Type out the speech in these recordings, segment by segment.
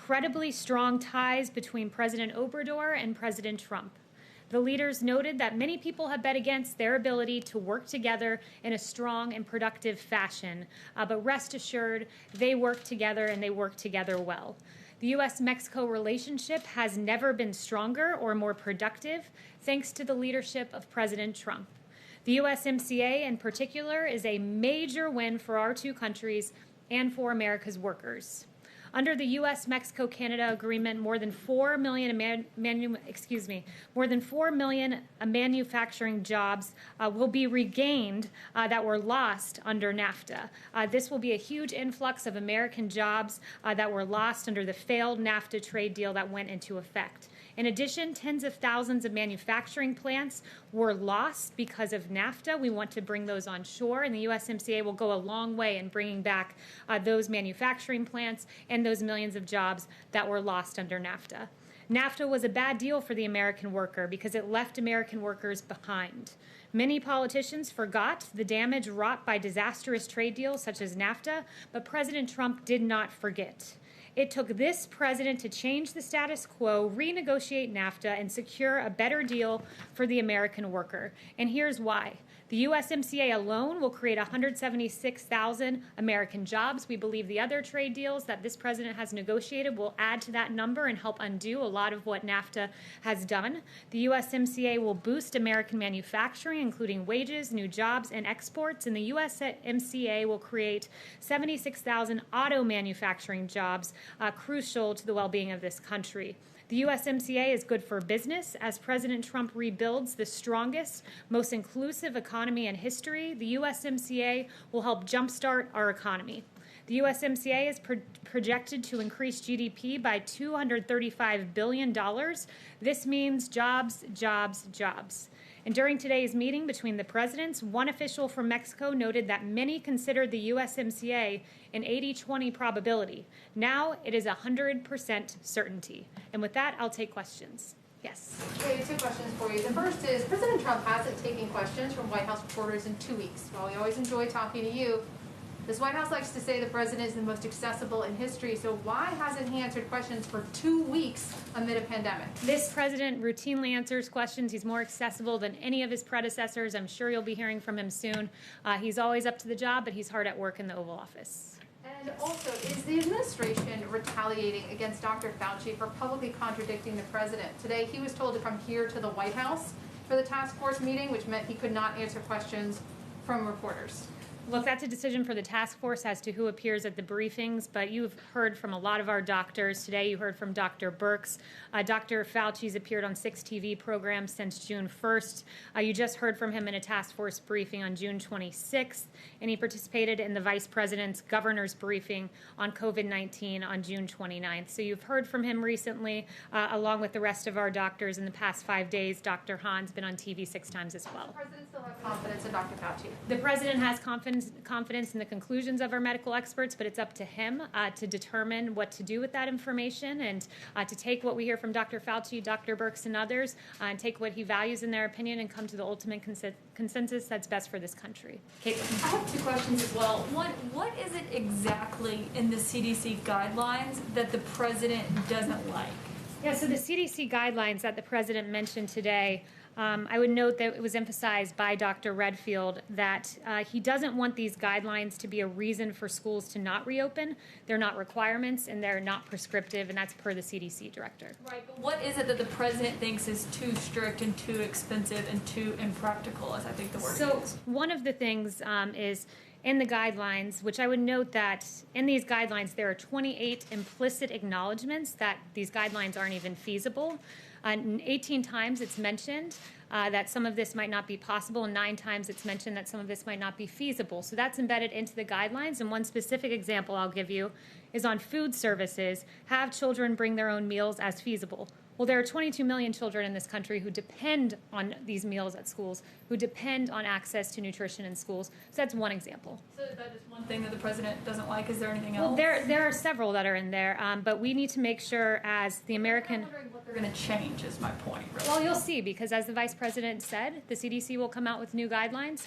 incredibly strong ties between President Obrador and President Trump. The leaders noted that many people have bet against their ability to work together in a strong and productive fashion, but rest assured, they work together and they work together well. The U.S.-Mexico relationship has never been stronger or more productive, thanks to the leadership of President Trump. The USMCA, in particular, is a major win for our two countries and for America's workers. Under the U.S.-Mexico-Canada agreement, more than 4 million manufacturing jobs will be regained that were lost under NAFTA. This will be a huge influx of American jobs that were lost under the failed NAFTA trade deal that went into effect. In addition, tens of thousands of manufacturing plants were lost because of NAFTA. We want to bring those on shore, and the USMCA will go a long way in bringing back those manufacturing plants and those millions of jobs that were lost under NAFTA. NAFTA was a bad deal for the American worker because it left American workers behind. Many politicians forgot the damage wrought by disastrous trade deals such as NAFTA, but President Trump did not forget. It took this president to change the status quo, renegotiate NAFTA, and secure a better deal for the American worker. And here's why. The USMCA alone will create 176,000 American jobs. We believe the other trade deals that this president has negotiated will add to that number and help undo a lot of what NAFTA has done. The USMCA will boost American manufacturing, including wages, new jobs, and exports. And the USMCA will create 76,000 auto manufacturing jobs, crucial to the well-being of this country. The USMCA is good for business. As President Trump rebuilds the strongest, most inclusive economy in history, the USMCA will help jumpstart our economy. The USMCA is projected to increase GDP by $235 billion. This means jobs, jobs, jobs. And during today's meeting between the presidents, one official from Mexico noted that many considered the USMCA an 80-20 probability. Now it is 100% certainty. And with that, I'll take questions. Yes. Okay, two questions for you. The first is, President Trump hasn't taken questions from White House reporters in 2 weeks. While we always enjoy talking to you, this White House likes to say the president is the most accessible in history, so why hasn't he answered questions for 2 weeks amid a pandemic? This president routinely answers questions. He's more accessible than any of his predecessors. I'm sure you'll be hearing from him soon. He's always up to the job, but he's hard at work in the Oval Office. And also, is the administration retaliating against Dr. Fauci for publicly contradicting the president? Today, he was told to come here to the White House for the task force meeting, which meant he could not answer questions from reporters. Look, that's a decision for the task force as to who appears at the briefings, but you've heard from a lot of our doctors. Today you heard from Dr. Birx. Dr. Fauci's appeared on 6 TV programs since June 1st. You just heard from him in a task force briefing on June 26th, and he participated in the vice president's governor's briefing on COVID-19 on June 29th. So you've heard from him recently, along with the rest of our doctors in the past 5 days. Dr. Hahn's been on TV 6 times as well. Does the president still have confidence in Dr. Fauci? The president has confidence in the conclusions of our medical experts, but it's up to him to determine what to do with that information and to take what we hear from Dr. Fauci, Dr. Birx, and others, and take what he values in their opinion and come to the ultimate consensus that's best for this country. Kayleigh. I have two questions as well. One, what is it exactly in the CDC guidelines that the president doesn't like? Yeah, so the CDC guidelines that the president mentioned today, I would note that it was emphasized by Dr. Redfield that he doesn't want these guidelines to be a reason for schools to not reopen. They're not requirements and they're not prescriptive, and that's per the CDC director. Right, but what is it that the president thinks is too strict and too expensive and too impractical, as I think the word is? So one of the things is in the guidelines, which I would note that in these guidelines there are 28 implicit acknowledgments that these guidelines aren't even feasible. 18 times it's mentioned that some of this might not be possible, and 9 times it's mentioned that some of this might not be feasible. So that's embedded into the guidelines, and one specific example I'll give you is on food services. Have children bring their own meals as feasible. Well, there are 22 million children in this country who depend on these meals at schools, who depend on access to nutrition in schools. So that's one example. So is that just one thing that the president doesn't like? Is there anything else? Well, there are several that are in there, but we need to make sure as the American... I'm wondering what they're going to change is my point, really. Well, you'll see, because as the vice president said, the CDC will come out with new guidelines,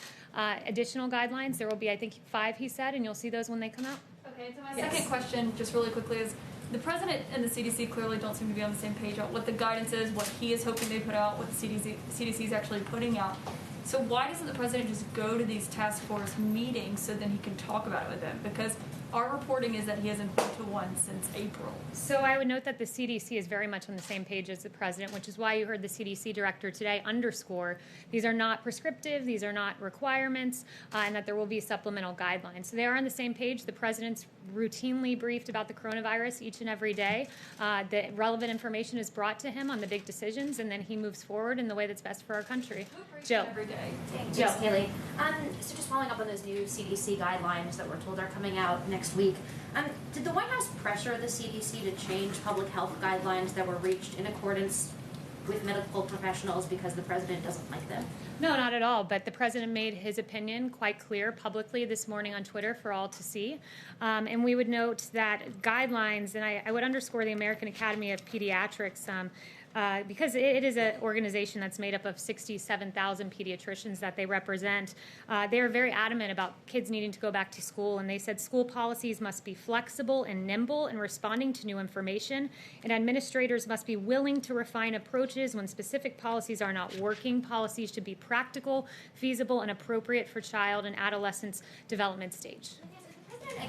additional guidelines. There will be, I think, 5, he said, and you'll see those when they come out. Okay, so my second question, just really quickly, is The president and the CDC clearly don't seem to be on the same page on what the guidance is, what he is hoping they put out, what the CDC is actually putting out. So why doesn't the president just go to these task force meetings so then he can talk about it with them? Because our reporting is that he hasn't been to one since April. So I would note that the CDC is very much on the same page as the president, which is why you heard the CDC director today underscore these are not prescriptive, these are not requirements, and that there will be supplemental guidelines. So they are on the same page. The president's routinely briefed about the coronavirus each and every day. The relevant information is brought to him on the big decisions, and then he moves forward in the way that's best for our country. Jill. Every day. Thanks, Kayleigh. So just following up on those new CDC guidelines that we're told are coming out next week, did the White House pressure the CDC to change public health guidelines that were reached in accordance with medical professionals because the president doesn't like them? No, not at all. But the president made his opinion quite clear publicly this morning on Twitter for all to see. And we would note that guidelines, and I would underscore the American Academy of Pediatrics, because it is an organization that's made up of 67,000 pediatricians that they represent. They are very adamant about kids needing to go back to school, and they said school policies must be flexible and nimble in responding to new information, and administrators must be willing to refine approaches when specific policies are not working. Policies should be practical, feasible, and appropriate for child and adolescent development stage.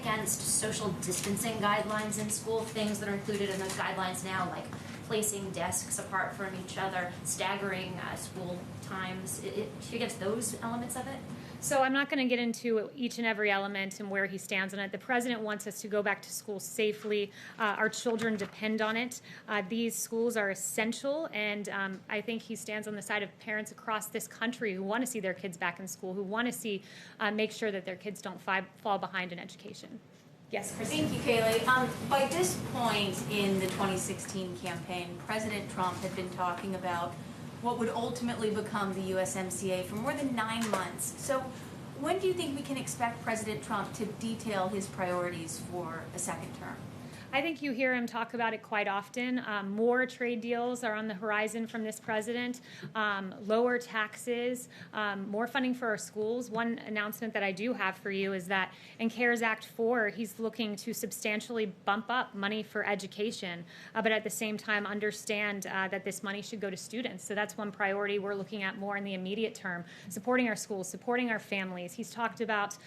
Against social distancing guidelines in school, things that are included in those guidelines now, like placing desks apart from each other, staggering school times, against those elements of it? So I'm not going to get into each and every element and where he stands on it. The president wants us to go back to school safely. Our children depend on it. These schools are essential, and I think he stands on the side of parents across this country who want to see their kids back in school, who want to see make sure that their kids don't fall behind in education. Yes, Christine. Thank you, Kayleigh. By this point in the 2016 campaign, President Trump had been talking about what would ultimately become the USMCA for more than 9 months. So when do you think we can expect President Trump to detail his priorities for a second term? I think you hear him talk about it quite often. More trade deals are on the horizon from this president, lower taxes, more funding for our schools. One announcement that I do have for you is that in CARES Act 4, he's looking to substantially bump up money for education, but at the same time understand that this money should go to students. So that's one priority we're looking at more in the immediate term, supporting our schools, supporting our families. He's talked about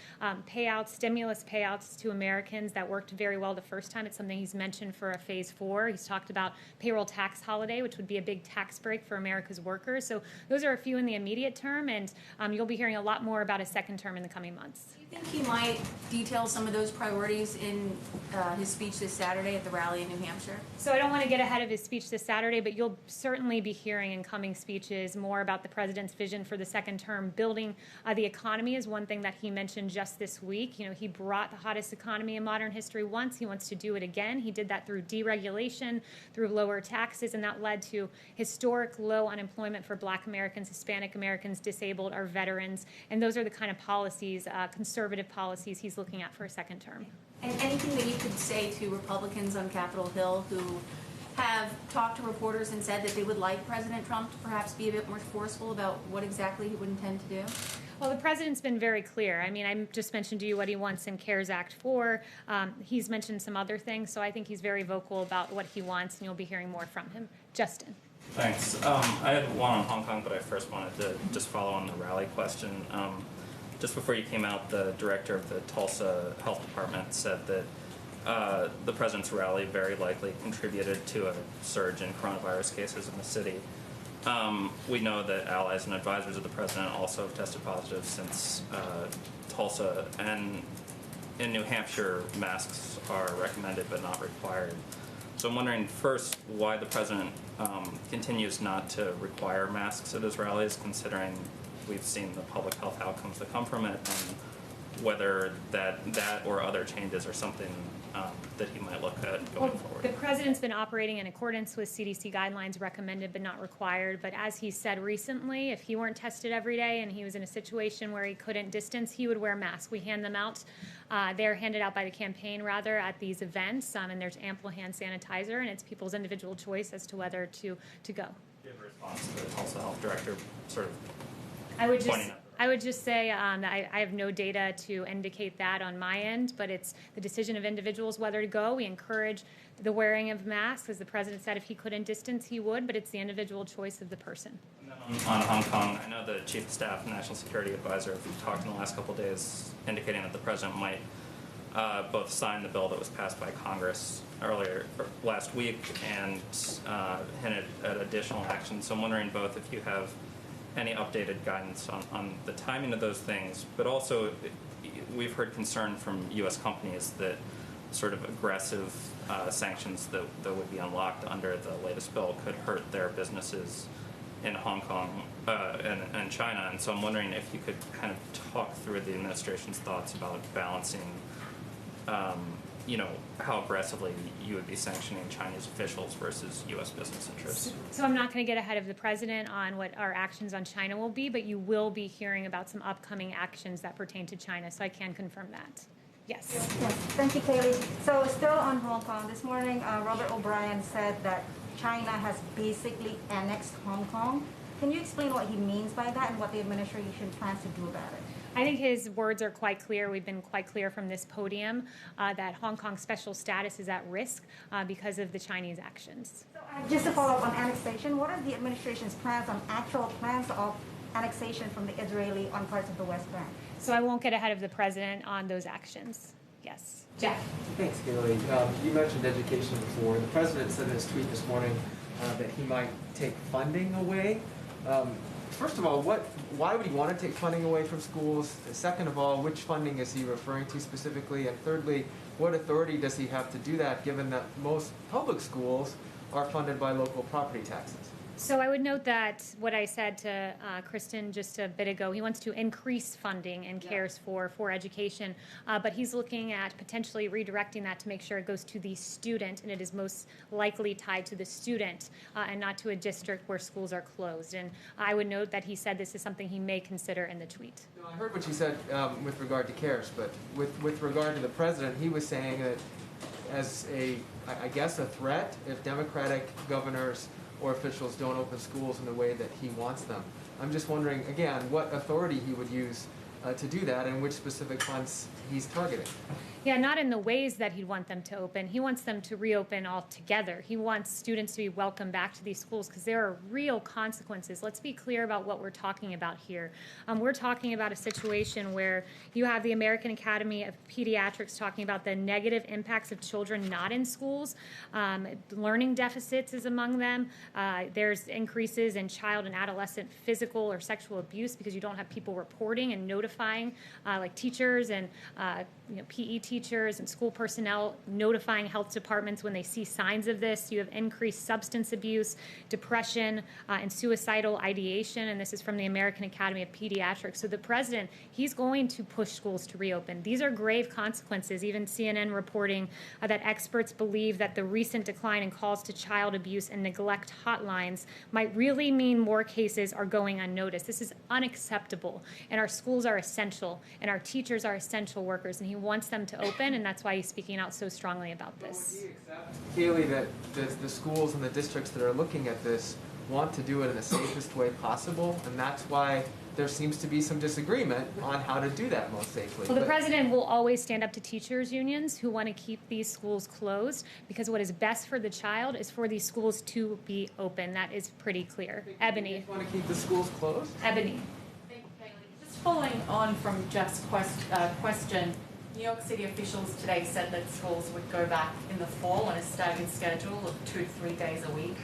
payouts, stimulus payouts to Americans that worked very well the first time. It's something he's mentioned for a phase 4. He's talked about payroll tax holiday, which would be a big tax break for America's workers. So those are a few in the immediate term, and you'll be hearing a lot more about a second term in the coming months. Do you think he might detail some of those priorities in his speech this Saturday at the rally in New Hampshire? So I don't want to get ahead of his speech this Saturday, but you'll certainly be hearing in coming speeches more about the president's vision for the second term. Building the economy is one thing that he mentioned just this week. You know, he brought the hottest economy in modern history once. He wants to do it again. He did that through deregulation, through lower taxes, and that led to historic low unemployment for Black Americans, Hispanic Americans, disabled, our veterans, and those are the kind of policies, conservative policies he's looking at for a second term. And anything that you could say to Republicans on Capitol Hill who have talked to reporters and said that they would like President Trump to perhaps be a bit more forceful about what exactly he would intend to do? Well, the president's been very clear. I mean, I just mentioned to you what he wants in CARES Act 4. He's mentioned some other things, so I think he's very vocal about what he wants, and you'll be hearing more from him. Justin. Thanks. I had one on Hong Kong, but I first wanted to just follow on the rally question. Just before you came out, the director of the Tulsa Health Department said that the president's rally very likely contributed to a surge in coronavirus cases in the city. We know that allies and advisors of the president also have tested positive since Tulsa, and in New Hampshire, masks are recommended but not required. So I'm wondering, first, why the president continues not to require masks at his rallies, considering we've seen the public health outcomes that come from it, and whether that or other changes are something that he might look at going forward. The president's been operating in accordance with CDC guidelines, recommended but not required. But as he said recently, if he weren't tested every day and he was in a situation where he couldn't distance, he would wear masks. We hand them out. They're handed out by the campaign, rather, at these events, and there's ample hand sanitizer, and it's people's individual choice as to whether to go. Do you have a response to the Tulsa Health Director sort of I would just pointing out? I would just say that I have no data to indicate that on my end, but it's the decision of individuals whether to go. We encourage the wearing of masks. As the president said, if he couldn't distance, he would, but it's the individual choice of the person. And then on Hong Kong, I know the Chief of Staff and National Security Advisor have talked in the last couple of days indicating that the president might both sign the bill that was passed by Congress last week and hinted at additional action. So I'm wondering both if you have any updated guidance on the timing of those things, but also we've heard concern from U.S. companies that sort of aggressive sanctions that would be unlocked under the latest bill could hurt their businesses in Hong Kong and China. And so I'm wondering if you could kind of talk through the administration's thoughts about balancing how aggressively you would be sanctioning Chinese officials versus U.S. business interests. So I'm not going to get ahead of the president on what our actions on China will be, but you will be hearing about some upcoming actions that pertain to China, so I can confirm that. Yes. Yes. Thank you, Kayleigh. So still on Hong Kong, this morning Robert O'Brien said that China has basically annexed Hong Kong. Can you explain what he means by that and what the administration plans to do about it? I think his words are quite clear. We've been quite clear from this podium that Hong Kong's special status is at risk because of the Chinese actions. So, just to follow up on annexation, what are the administration's plans on actual plans of annexation from the Israeli on parts of the West Bank? So I won't get ahead of the president on those actions. Yes. Jeff. Thanks, Kayleigh. You mentioned education before. The president said in his tweet this morning that he might take funding away. First of all, why would he want to take funding away from schools? Second of all, which funding is he referring to specifically? And thirdly, what authority does he have to do that, given that most public schools are funded by local property taxes? So I would note that what I said to Kristen just a bit ago, he wants to increase funding and CARES for education, but he's looking at potentially redirecting that to make sure it goes to the student, and it is most likely tied to the student and not to a district where schools are closed. And I would note that he said this is something he may consider in the tweet. No, I heard what you said with regard to CARES, but with regard to the president, he was saying that as I guess a threat if Democratic governors or officials don't open schools in the way that he wants them. I'm just wondering, again, what authority he would use to do that and which specific funds he's targeting. Yeah, not in the ways that he'd want them to open. He wants them to reopen altogether. He wants students to be welcomed back to these schools because there are real consequences. Let's be clear about what we're talking about here. We're talking about a situation where you have the American Academy of Pediatrics talking about the negative impacts of children not in schools. Learning deficits is among them. There's increases in child and adolescent physical or sexual abuse because you don't have people reporting and notifying, like teachers and PE teachers and school personnel notifying health departments when they see signs of this. You have increased substance abuse, depression, and suicidal ideation, and this is from the American Academy of Pediatrics. So the president, he's going to push schools to reopen. These are grave consequences. Even CNN reporting that experts believe that the recent decline in calls to child abuse and neglect hotlines might really mean more cases are going unnoticed. This is unacceptable, and our schools are essential, and our teachers are essential workers, and he wants them to open, and that's why he's speaking out so strongly about this. Would he accept, Kayleigh, that the schools and the districts that are looking at this want to do it in the safest way possible, and that's why there seems to be some disagreement on how to do that most safely? Well, the president will always stand up to teachers' unions who want to keep these schools closed because what is best for the child is for these schools to be open. That is pretty clear. Ebony. You want to keep the schools closed? Ebony. Thank you, Kayleigh. Just following on from Jeff's question, New York City officials today said that schools would go back in the fall on a staggered schedule of 2 to 3 days a week.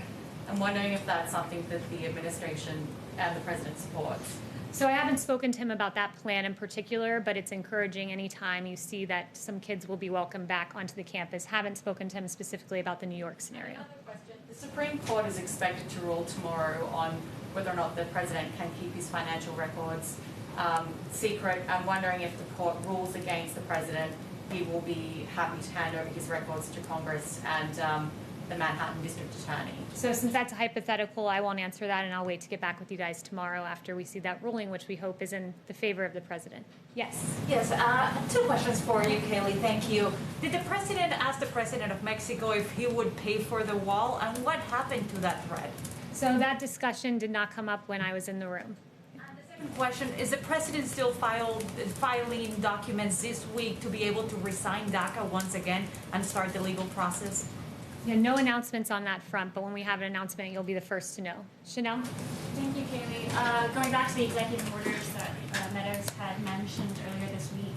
I'm wondering if that's something that the administration and the president supports. So I haven't spoken to him about that plan in particular, but it's encouraging any time you see that some kids will be welcomed back onto the campus. Haven't spoken to him specifically about the New York scenario. Another question. The Supreme Court is expected to rule tomorrow on whether or not the president can keep his financial records secret. I'm wondering if the court rules against the president, he will be happy to hand over his records to Congress and the Manhattan District Attorney. So since that's a hypothetical, I won't answer that, and I'll wait to get back with you guys tomorrow after we see that ruling, which we hope is in the favor of the president. Yes? Yes, 2 questions for you, Kayleigh. Thank you. Did the president ask the president of Mexico if he would pay for the wall, and what happened to that threat? So that discussion did not come up when I was in the room. And the Question, is the president still filing documents this week to be able to resign DACA once again and start the legal process? Yeah, no announcements on that front, but when we have an announcement, you'll be the first to know. Chanel? Thank you, Kayleigh. Going back to the executive orders that Meadows had mentioned earlier this week,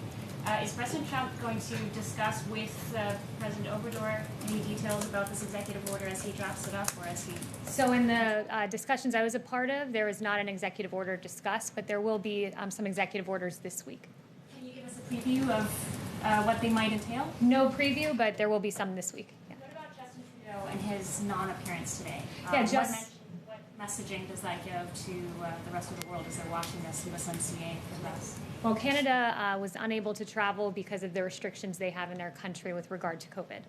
is President Trump going to discuss with President Obrador any details about this executive order as he drafts it up, or as he... So in the discussions I was a part of, there was not an executive order discussed, but there will be some executive orders this week. Can you give us a preview of what they might entail? No preview, but there will be some this week. Yeah. What about Justin Trudeau and his non-appearance today? What messaging does that give to the rest of the world as they're watching this USMCA for us? Well, Canada was unable to travel because of the restrictions they have in their country with regard to COVID.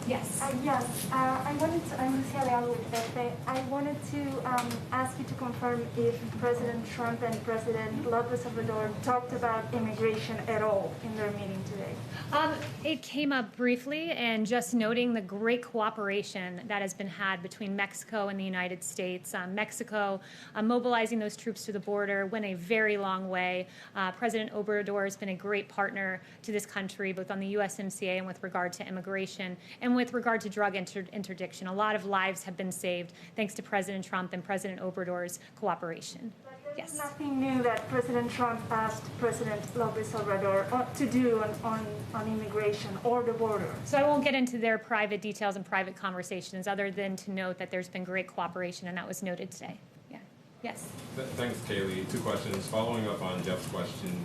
Yes. I wanted to, I'm Kayleigh with FA. I wanted to ask you to confirm if President Trump and President Lopez Obrador talked about immigration at all in their meeting today. It came up briefly, and just noting the great cooperation that has been had between Mexico and the United States. Mexico mobilizing those troops to the border went a very long way. President Obrador has been a great partner to this country, both on the USMCA and with regard to immigration, and with regard to drug interdiction. A lot of lives have been saved thanks to President Trump and President Obrador's cooperation. There's nothing new that President Trump asked President Lopez Obrador to do on immigration or the border. So I won't get into their private details and private conversations other than to note that there's been great cooperation, and that was noted today. Yeah. Yes? Thanks, Kayleigh. Two questions. Following up on Jeff's question,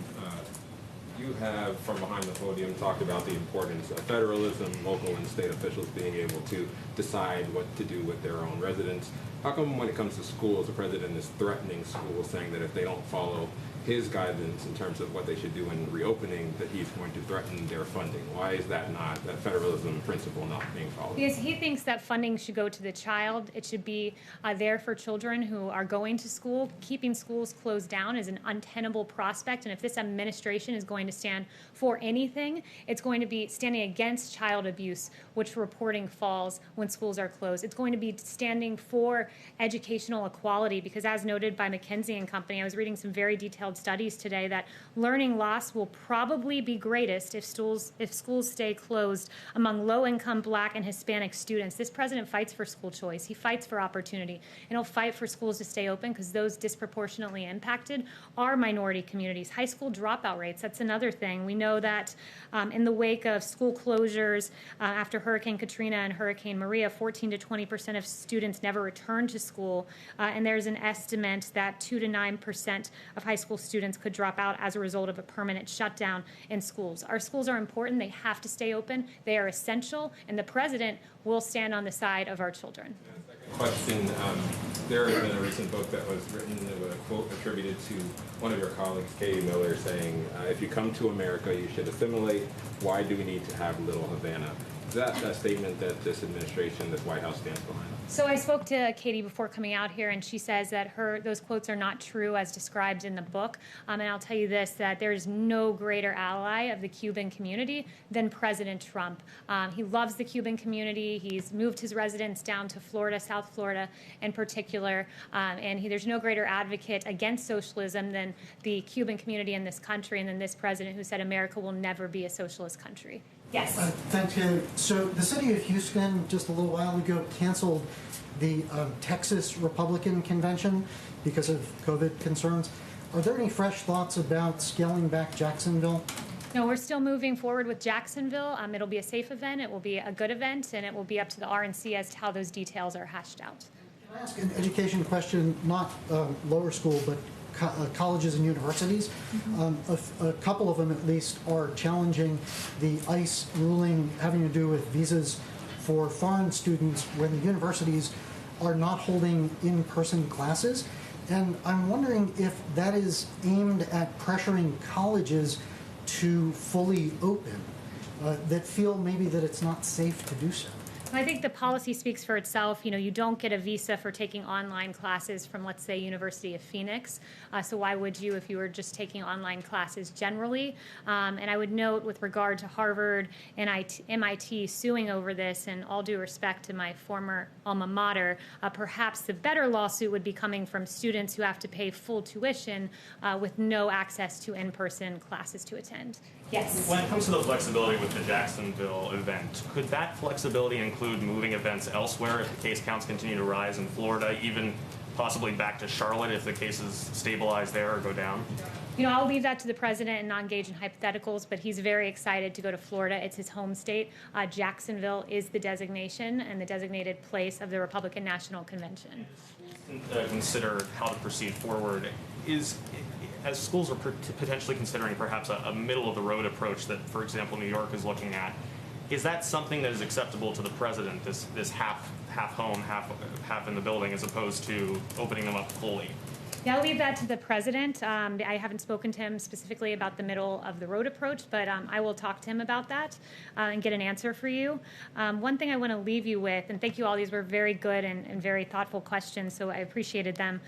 you have, from behind the podium, talked about the importance of federalism, local and state officials being able to decide what to do with their own residents. How come when it comes to schools, the president is threatening schools, saying that if they don't follow his guidance in terms of what they should do in reopening, that he's going to threaten their funding? Why is that not, that federalism principle not being followed? Because he thinks that funding should go to the child. It should be there for children who are going to school. Keeping schools closed down is an untenable prospect, and if this administration is going to stand for anything, it's going to be standing against child abuse, which reporting falls when schools are closed. It's going to be standing for educational equality, because as noted by McKinsey and Company, I was reading some very detailed studies today that learning loss will probably be greatest if schools stay closed among low-income Black and Hispanic students. This president fights for school choice. He fights for opportunity, and he'll fight for schools to stay open because those disproportionately impacted are minority communities. High school dropout rates, that's another thing. We know that in the wake of school closures after Hurricane Katrina and Hurricane Maria, 14 to 20% of students never returned to school, and there's an estimate that 2 to 9% of high school students could drop out as a result of a permanent shutdown in schools. Our schools are important. They have to stay open. They are essential, and the president will stand on the side of our children. Question, there has been a recent book that was written with a quote attributed to one of your colleagues, Katie Miller, saying, if you come to America, you should assimilate. Why do we need to have Little Havana? Is that a statement that this administration, this White House stands behind? So I spoke to Katie before coming out here, and she says that those quotes are not true as described in the book. And I'll tell you this, that there is no greater ally of the Cuban community than President Trump. He loves the Cuban community. He's moved his residence down to Florida, South Florida in particular. And there's no greater advocate against socialism than the Cuban community in this country, and than this president who said America will never be a socialist country. Yes. Thanks, Kayleigh. So the city of Houston just a little while ago canceled the Texas Republican convention because of COVID concerns. Are there any fresh thoughts about scaling back Jacksonville? No, we're still moving forward with Jacksonville. It'll be a safe event, it will be a good event, and it will be up to the RNC as to how those details are hashed out. Can I ask an education question, not lower school, but colleges and universities? A couple of them at least are challenging the ICE ruling having to do with visas for foreign students when the universities are not holding in-person classes. And I'm wondering if that is aimed at pressuring colleges to fully open, that feel maybe that it's not safe to do so. I think the policy speaks for itself. You know, you don't get a visa for taking online classes from, let's say, University of Phoenix. So why would you if you were just taking online classes generally? And I would note with regard to Harvard and MIT suing over this, and all due respect to my former alma mater, perhaps the better lawsuit would be coming from students who have to pay full tuition with no access to in-person classes to attend. Yes. When it comes to the flexibility with the Jacksonville event, could that flexibility include moving events elsewhere if the case counts continue to rise in Florida, even possibly back to Charlotte if the cases stabilize there or go down? You know, I'll leave that to the president and not engage in hypotheticals, but he's very excited to go to Florida. It's his home state. Jacksonville is the designation and the designated place of the Republican National Convention. Consider how to proceed forward. As schools are potentially considering perhaps a middle-of-the-road approach that, for example, New York is looking at, is that something that is acceptable to the president, this half home, half in the building, as opposed to opening them up fully? Yeah, I'll leave that to the president. I haven't spoken to him specifically about the middle-of-the-road approach, but I will talk to him about that and get an answer for you. One thing I want to leave you with, and thank you all, these were very good and very thoughtful questions, so I appreciated them.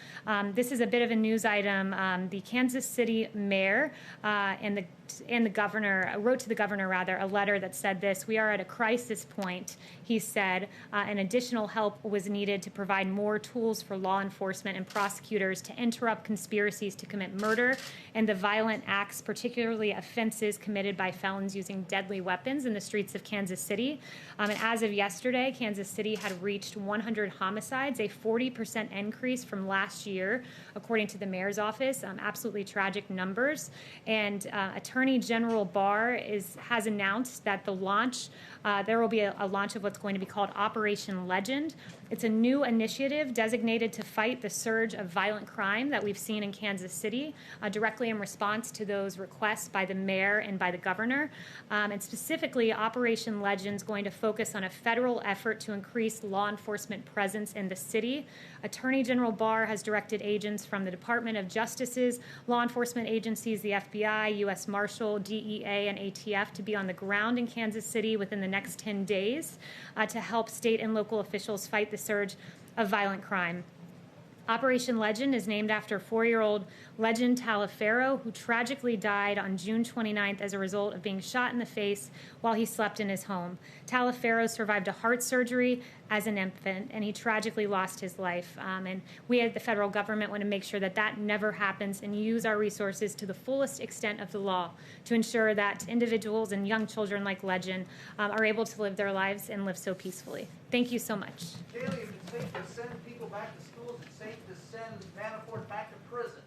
This is a bit of a news item. The Kansas City mayor and the governor wrote to the governor, a letter that said this: "We are at a crisis point," he said, and additional help was needed to provide more tools for law enforcement and prosecutors to interrupt conspiracies to commit murder and the violent acts, particularly offenses committed by felons using deadly weapons in the streets of Kansas City. And as of yesterday, Kansas City had reached 100 homicides, a 40% increase from last year, according to the mayor's office. Absolutely tragic numbers. And Attorney General Barr has announced that there will be a launch of what's going to be called Operation Legend. It's a new initiative designated to fight the surge of violent crime that we've seen in Kansas City, directly in response to those requests by the mayor and by the governor. And specifically, Operation Legend is going to focus on a federal effort to increase law enforcement presence in the city. Attorney General Barr has directed agents from the Department of Justice's law enforcement agencies, the FBI, U.S. Marshal, DEA, and ATF, to be on the ground in Kansas City within the next 10 days to help state and local officials fight the surge of violent crime. Operation Legend is named after 4-year-old Legend Taliaferro, who tragically died on June 29th as a result of being shot in the face while he slept in his home. Taliaferro survived a heart surgery as an infant, and he tragically lost his life. And we at the federal government want to make sure that that never happens and use our resources to the fullest extent of the law to ensure that individuals and young children like Legend are able to live their lives and live so peacefully. Thank you so much. Kayleigh, if it's safe to send people back to schools, it's safe to send Manafort back to prison.